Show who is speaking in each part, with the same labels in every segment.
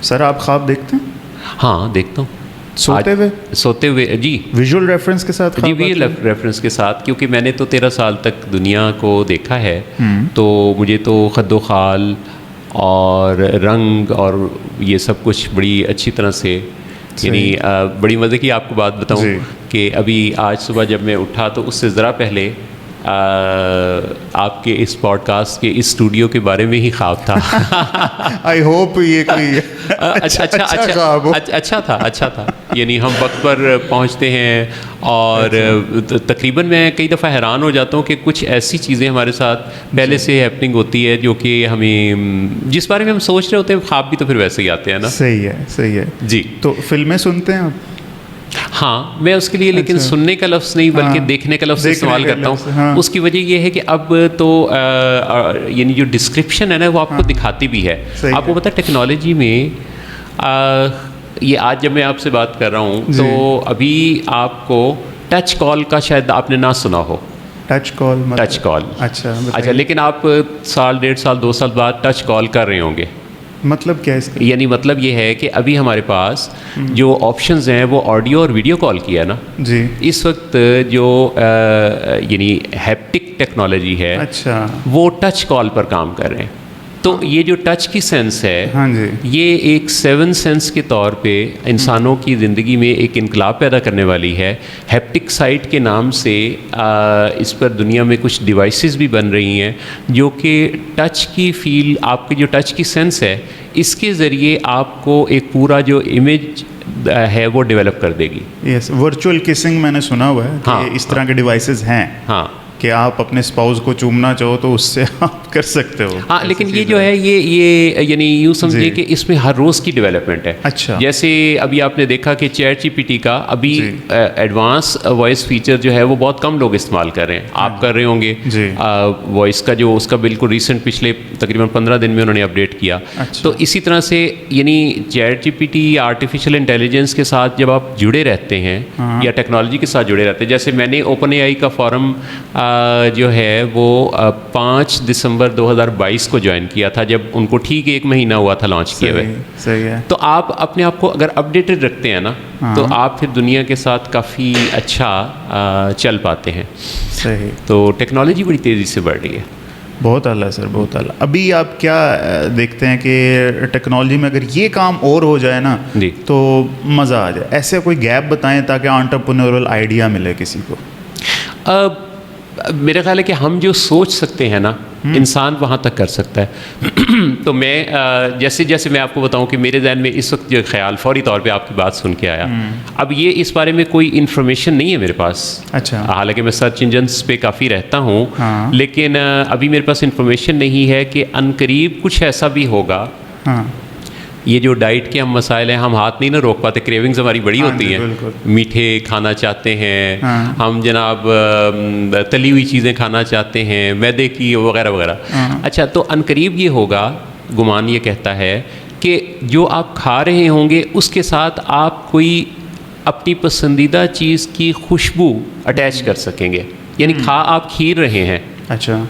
Speaker 1: سر آپ خواب دیکھتے ہیں؟
Speaker 2: ہاں دیکھتا ہوں. سوتے ہوئے جی.
Speaker 1: ویژول ریفرنس کے ساتھ؟
Speaker 2: جی ویژول ریفرنس کے ساتھ, کیونکہ میں نے تو 13 سال تک دنیا کو دیکھا ہے, تو مجھے تو خد و خال اور رنگ اور یہ سب کچھ بڑی اچھی طرح سے, یعنی بڑی مزے کی آپ کو بات بتاؤں کہ ابھی آج صبح جب میں اٹھا تو اس سے ذرا پہلے آپ کے اس پوڈ کاسٹ کے اس اسٹوڈیو کے بارے میں ہی خواب تھا.
Speaker 1: آئی ہوپ یہ کوئی
Speaker 2: اچھا تھا. یعنی ہم وقت پر پہنچتے ہیں اور تقریباً میں کئی دفعہ حیران ہو جاتا ہوں کہ کچھ ایسی چیزیں ہمارے ساتھ پہلے سے ہیپننگ ہوتی ہے جو کہ ہمیں جس بارے میں ہم سوچ رہے ہوتے ہیں, خواب بھی تو پھر ویسے ہی آتے ہیں نا.
Speaker 1: صحیح ہے جی. تو فلمیں سنتے ہیں آپ؟
Speaker 2: ہاں میں اس کے لیے لیکن سننے کا لفظ نہیں بلکہ دیکھنے کا لفظ استعمال کرتا ہوں. اس کی وجہ یہ ہے کہ اب تو یعنی جو ڈسکرپشن ہے نا وہ آپ کو دکھاتی بھی ہے. آپ کو پتہ ٹیکنالوجی میں یہ آج جب میں آپ سے بات کر رہا ہوں تو ابھی آپ کو ٹچ کال کا شاید آپ نے نہ سنا ہو.
Speaker 1: ٹچ کال
Speaker 2: اچھا, لیکن آپ سال 1.5 سال 2 سال بعد ٹچ کال کر رہے ہوں گے.
Speaker 1: مطلب کیا ہے اس کا؟
Speaker 2: یعنی مطلب یہ ہے کہ ابھی ہمارے پاس جو آپشنز ہیں وہ آڈیو اور ویڈیو کال کی ہے نا
Speaker 1: جی.
Speaker 2: اس وقت جو یعنی ہیپٹک ٹیکنالوجی ہے
Speaker 1: اچھا
Speaker 2: وہ ٹچ کال پر کام کر رہے ہیں. تو یہ جو ٹچ کی سینس ہے یہ ایک 7 سینس کے طور پہ انسانوں کی زندگی میں ایک انقلاب پیدا کرنے والی ہے. ہیپٹک سائٹ کے نام سے اس پر دنیا میں کچھ ڈیوائسز بھی بن رہی ہیں جو کہ ٹچ کی فیل, آپ کی جو ٹچ کی سینس ہے اس کے ذریعے آپ کو ایک پورا جو امیج ہے وہ ڈیولپ کر دے گی.
Speaker 1: یس, ورچوئل کسنگ میں نے سنا ہوا ہے کہ اس طرح کے ڈیوائسز ہیں.
Speaker 2: ہاں
Speaker 1: کہ آپ اپنے اسپاؤز کو چومنا چاہو تو اس سے آپ کر سکتے ہو.
Speaker 2: ہاں لیکن یہ جو ہے یہ یعنی یوں سمجھیے کہ اس میں ہر روز کی ڈیولپمنٹ ہے.
Speaker 1: اچھا,
Speaker 2: جیسے ابھی آپ نے دیکھا کہ چیٹ جی پی ٹی کا ابھی ایڈوانس وائس فیچر جو ہے وہ بہت کم لوگ استعمال کر رہے ہیں. آپ کر رہے ہوں گے وائس کا جو اس کا بالکل ریسنٹ پچھلے تقریباً 15 دن میں انہوں نے اپڈیٹ کیا. تو اسی طرح سے یعنی چیٹ جی پی ٹی یا آرٹیفیشیل انٹیلیجنس کے ساتھ جب آپ جڑے رہتے ہیں یا ٹیکنالوجی کے ساتھ جڑے رہتے ہیں, جیسے میں نے اوپن اے آئی کا فورم جو ہے وہ 5 دسمبر 2022 کو جوائن کیا تھا, جب ان کو ٹھیک 1 مہینہ ہوا تھا لانچ کیے ہوئے.
Speaker 1: صحیح ہے.
Speaker 2: تو آپ اپنے آپ کو اگر اپڈیٹڈ رکھتے ہیں نا تو آپ پھر دنیا کے ساتھ کافی اچھا چل پاتے ہیں.
Speaker 1: صحیح.
Speaker 2: تو ٹیکنالوجی بڑی تیزی سے بڑھ رہی ہے.
Speaker 1: بہت اعلیٰ سر, بہت اعلیٰ. ابھی آپ کیا دیکھتے ہیں کہ ٹیکنالوجی میں اگر یہ کام اور ہو جائے نا تو مزہ آ جائے. ایسے کوئی گیپ بتائیں تاکہ انٹرپرینیورل آئیڈیا ملے کسی کو.
Speaker 2: میرا خیال ہے کہ ہم جو سوچ سکتے ہیں نا انسان وہاں تک کر سکتا ہے. تو میں جیسے میں آپ کو بتاؤں کہ میرے ذہن میں اس وقت جو خیال فوری طور پہ آپ کی بات سن کے آیا, اب یہ اس بارے میں کوئی انفارمیشن نہیں ہے میرے پاس.
Speaker 1: اچھا.
Speaker 2: حالانکہ میں سرچ انجنس پہ کافی رہتا ہوں, لیکن ابھی میرے پاس انفارمیشن نہیں ہے کہ عنقریب کچھ ایسا بھی ہوگا. یہ جو ڈائٹ کے ہم مسائل ہیں ہم ہاتھ نہیں نہ روک پاتے, کریونگز ہماری بڑی ہوتی ہیں, میٹھے کھانا چاہتے ہیں ہم, جناب تلی ہوئی چیزیں کھانا چاہتے ہیں, میدے کی وغیرہ وغیرہ. اچھا, تو عنقریب یہ ہوگا, گمان یہ کہتا ہے کہ جو آپ کھا رہے ہوں گے اس کے ساتھ آپ کوئی اپنی پسندیدہ چیز کی خوشبو اٹیچ کر سکیں گے. یعنی کھا آپ کھیر رہے ہیں,
Speaker 1: اچھا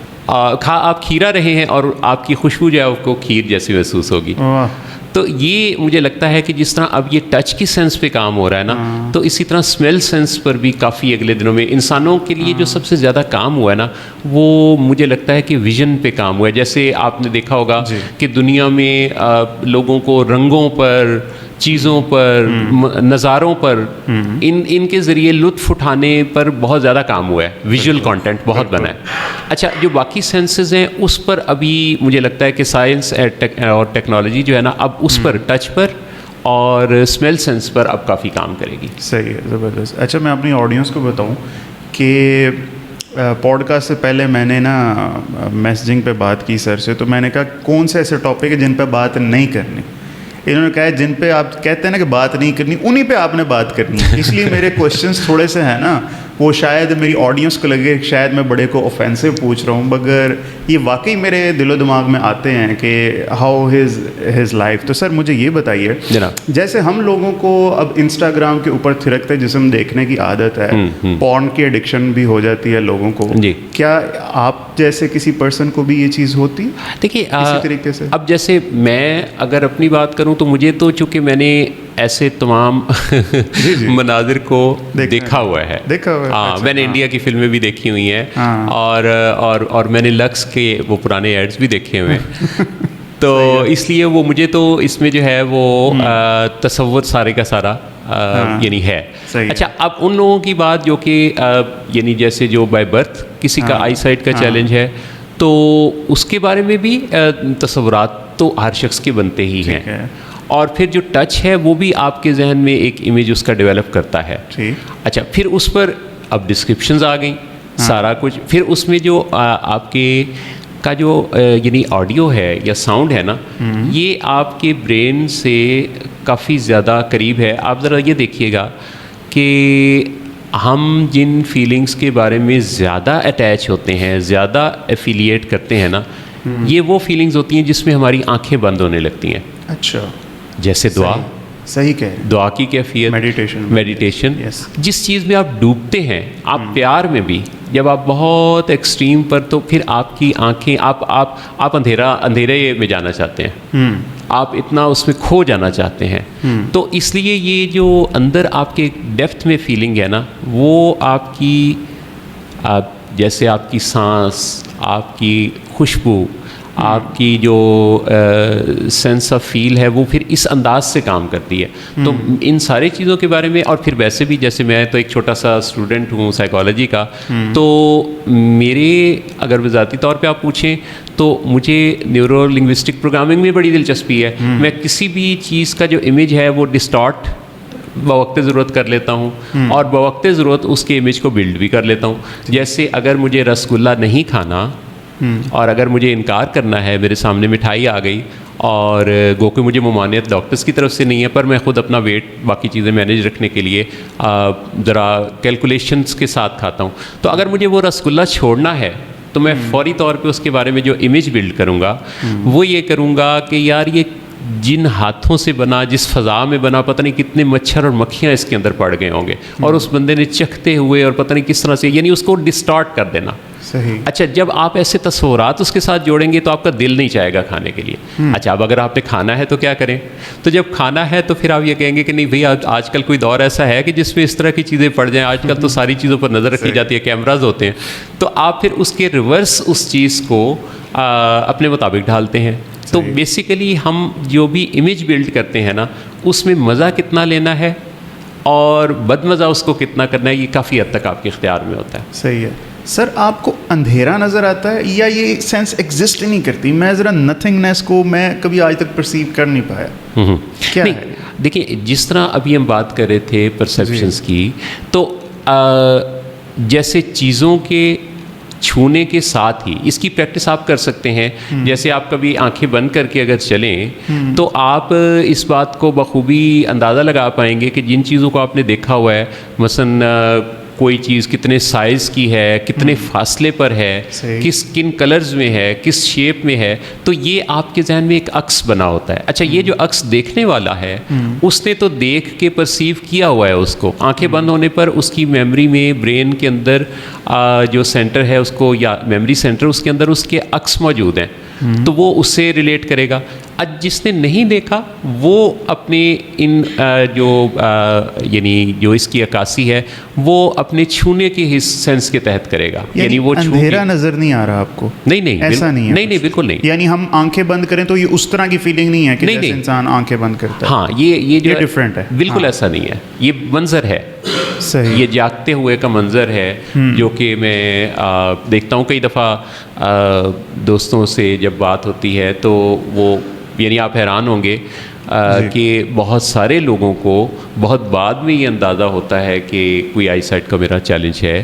Speaker 2: کھا آپ کھیرا رہے ہیں اور آپ کی خوشبو جو ہے آپ کو کھیر جیسی محسوس ہوگی. تو یہ مجھے لگتا ہے کہ جس طرح اب یہ ٹچ کی سینس پہ کام ہو رہا ہے نا, تو اسی طرح اسمیل سینس پر بھی کافی اگلے دنوں میں انسانوں کے لیے جو سب سے زیادہ کام ہوا ہے نا وہ مجھے لگتا ہے کہ ویژن پہ کام ہوا ہے. جیسے آپ نے دیکھا ہوگا کہ دنیا میں لوگوں کو رنگوں پر, چیزوں پر, نظاروں پر ان کے ذریعے لطف اٹھانے پر بہت زیادہ کام ہوا ہے. ویژول کانٹینٹ بہت بنا ہے. اچھا, جو باقی سینسز ہیں اس پر ابھی مجھے لگتا ہے کہ سائنس اور ٹیکنالوجی جو ہے نا اب اس پر, ٹچ پر اور اسمیل سینس پر اب کافی کام کرے گی.
Speaker 1: صحیح ہے, زبردست. اچھا, میں اپنی آڈینس کو بتاؤں کہ پوڈ کاسٹ سے پہلے میں نے نا میسجنگ پہ بات کی سر سے, تو میں نے کہا کون سے ایسے ٹاپک ہے جن پہ بات نہیں کرنی. انہوں نے کہا ہے جن پہ آپ کہتے ہیں نا کہ بات نہیں کرنی انہی پہ آپ نے بات کرنی ہے. اس لیے میرے کوشچنس تھوڑے سے ہیں نا وہ شاید میری آڈینس کو لگے شاید میں بڑے کو اوفینسو پوچھ رہا ہوں, مگر یہ واقعی میرے دل و دماغ میں آتے ہیں کہ ہاؤ ہز لائف. تو سر مجھے یہ بتائیے, جیسے ہم لوگوں کو اب انسٹاگرام کے اوپر تھرکتے جسم دیکھنے کی عادت ہے, پورن کی ایڈکشن بھی ہو جاتی ہے لوگوں کو, کیا آپ جیسے کسی پرسن کو بھی یہ چیز ہوتی
Speaker 2: دیکھیے
Speaker 1: اسی طریقے سے؟
Speaker 2: اب جیسے میں اگر اپنی بات کروں کروں تو مجھے تو چونکہ میں نے ایسے تمام مناظر کو دیکھا ہوا ہے. ہاں, میں نے انڈیا کی فلمیں بھی دیکھی ہوئی ہیں اور میں نے لکس کے وہ پرانے ایڈز بھی دیکھے ہوئے ہیں. تو اس لیے وہ مجھے تو اس میں جو ہے وہ تصور سارے کا سارا یعنی ہے. اچھا, اب ان لوگوں کی بات جو کہ یعنی جیسے جو بائی برتھ کسی کا آئی سائٹ کا چیلنج ہے, تو اس کے بارے میں بھی تصورات تو ہر شخص کے بنتے ہی ہیں, اور پھر جو ٹچ ہے وہ بھی آپ کے ذہن میں ایک امیج اس کا ڈیولپ کرتا ہے. اچھا, پھر اس پر اب ڈسکرپشنز آ گئیں سارا کچھ, پھر اس میں جو آپ کے کا جو یعنی آڈیو ہے یا ساؤنڈ ہے نا, یہ آپ کے برین سے کافی زیادہ قریب ہے. آپ ذرا یہ دیکھیے گا کہ ہم جن فیلنگز کے بارے میں زیادہ اٹیچ ہوتے ہیں, زیادہ ایفیلیٹ کرتے ہیں نا, یہ وہ فیلنگز ہوتی ہیں جس میں ہماری آنکھیں بند ہونے لگتی ہیں.
Speaker 1: اچھا,
Speaker 2: جیسے دعا,
Speaker 1: صحیح کہ
Speaker 2: دعا کی کیفیت, میڈیٹیشن, جس چیز میں آپ ڈوبتے ہیں, آپ پیار میں بھی جب آپ بہت ایکسٹریم پر, تو پھر آپ کی آنکھیں آپ اندھیرے میں جانا چاہتے ہیں, آپ اتنا اس میں کھو جانا چاہتے ہیں. تو اس لیے یہ جو اندر آپ کے ڈیپتھ میں فیلنگ ہے نا, وہ آپ کی جیسے آپ کی سانس, آپ کی خوشبو, آپ کی جو سینس آف فیل ہے, وہ پھر اس انداز سے کام کرتی ہے. تو ان ساری چیزوں کے بارے میں, اور پھر ویسے بھی جیسے میں تو ایک چھوٹا سا اسٹوڈنٹ ہوں سائیکالوجی کا, تو میرے اگر ذاتی طور پہ آپ پوچھیں تو مجھے نیورو لنگوسٹک پروگرامنگ میں بڑی دلچسپی ہے. میں کسی بھی چیز کا جو امیج ہے وہ ڈسٹارٹ بوقت ضرورت کر لیتا ہوں, اور بوقت ضرورت اس کے امیج کو بلڈ بھی کر لیتا ہوں. جیسے اگر مجھے رسگلہ نہیں کھانا اور اگر مجھے انکار کرنا ہے, میرے سامنے مٹھائی آ گئی اور گو کہ مجھے ممانعت ڈاکٹرز کی طرف سے نہیں ہے, پر میں خود اپنا ویٹ باقی چیزیں مینیج رکھنے کے لیے ذرا کیلکولیشنز کے ساتھ کھاتا ہوں, تو اگر مجھے وہ رسگلہ چھوڑنا ہے تو میں فوری طور پہ اس کے بارے میں جو امیج بلڈ کروں گا وہ یہ کروں گا کہ یار یہ جن ہاتھوں سے بنا, جس فضا میں بنا, پتہ نہیں کتنے مچھر اور مکھیاں اس کے اندر پڑ گئے ہوں گے, اور اس بندے نے چکھتے ہوئے اور پتہ نہیں کس طرح سے, یعنی اس کو ڈسٹارٹ کر دینا.
Speaker 1: صحیح.
Speaker 2: اچھا, جب آپ ایسے تصورات اس کے ساتھ جوڑیں گے تو آپ کا دل نہیں چاہے گا کھانے کے لیے. اچھا, اب اگر آپ نے کھانا ہے تو کیا کریں؟ تو جب کھانا ہے تو پھر آپ یہ کہیں گے کہ نہیں بھئی, آج کل کوئی دور ایسا ہے کہ جس میں اس طرح کی چیزیں پڑ جائیں. آج کل تو ساری چیزوں پر نظر رکھی جاتی ہے, کیمراز ہوتے ہیں, تو آپ پھر اس کے ریورس اس چیز کو اپنے مطابق ڈھالتے ہیں. تو بیسیکلی ہم جو بھی امیج بلڈ کرتے ہیں نا, اس میں مزہ کتنا لینا ہے اور بد مزہ اس کو کتنا کرنا ہے, یہ کافی حد تک آپ کے اختیار میں ہوتا ہے.
Speaker 1: صحیح ہے. سر, آپ کو اندھیرا نظر آتا ہے یا یہ سینس ایگزسٹ نہیں کرتی؟ میں ذرا نتھنگنیس کو میں کبھی آج تک پرسیو کر نہیں پایا. کیا ہے؟
Speaker 2: دیکھیں, جس طرح ابھی ہم بات کر رہے تھے پرسیپشنس کی, تو جیسے چیزوں کے چھونے کے ساتھ ہی اس کی پریکٹس آپ کر سکتے ہیں. جیسے آپ کبھی آنکھیں بند کر کے اگر چلیں تو آپ اس بات کو بخوبی اندازہ لگا پائیں گے کہ جن چیزوں کو آپ نے دیکھا ہوا ہے, مثلاً کوئی چیز کتنے سائز کی ہے, کتنے فاصلے پر ہے, کن کلرز میں ہے, کس شیپ میں ہے, تو یہ آپ کے ذہن میں ایک عکس بنا ہوتا ہے. اچھا, یہ جو عکس دیکھنے والا ہے اس نے تو دیکھ کے پرسیو کیا ہوا ہے اس کو, آنکھیں بند ہونے پر اس کی میموری میں, برین کے اندر جو سینٹر ہے اس کو, یا میموری سینٹر, اس کے اندر اس کے عکس موجود ہیں, تو وہ اس سے ریلیٹ کرے گا. اب جس نے نہیں دیکھا وہ اپنے ان جو یعنی جو اس کی عکاسی ہے وہ اپنے چھونے کے سینس کے تحت کرے گا. یعنی وہ
Speaker 1: اندھیرا نظر نہیں آ رہا آپ کو؟
Speaker 2: نہیں,
Speaker 1: ایسا نہیں ہے.
Speaker 2: نہیں, بالکل نہیں.
Speaker 1: یعنی ہم آنکھیں بند کریں تو یہ اس طرح کی فیلنگ نہیں ہے کہ جیسے انسان آنکھیں بند کرتا ہے.
Speaker 2: ہاں, یہ جو
Speaker 1: ڈفرینٹ ہے,
Speaker 2: بالکل ایسا نہیں ہے. یہ منظر ہے, یہ جاگتے ہوئے کا منظر ہے, جو کہ میں دیکھتا ہوں کئی دفعہ دوستوں سے جب بات ہوتی ہے تو وہ, یعنی آپ حیران ہوں گے کہ بہت سارے لوگوں کو بہت بعد میں یہ اندازہ ہوتا ہے کہ کوئی آئی سائٹ کا میرا چیلنج ہے.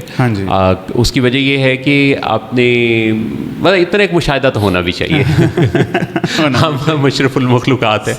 Speaker 2: اس کی وجہ یہ ہے کہ آپ نے اتنا ایک مشاہدہ تو ہونا بھی چاہیے. ہم مشرف المخلوقات ہیں.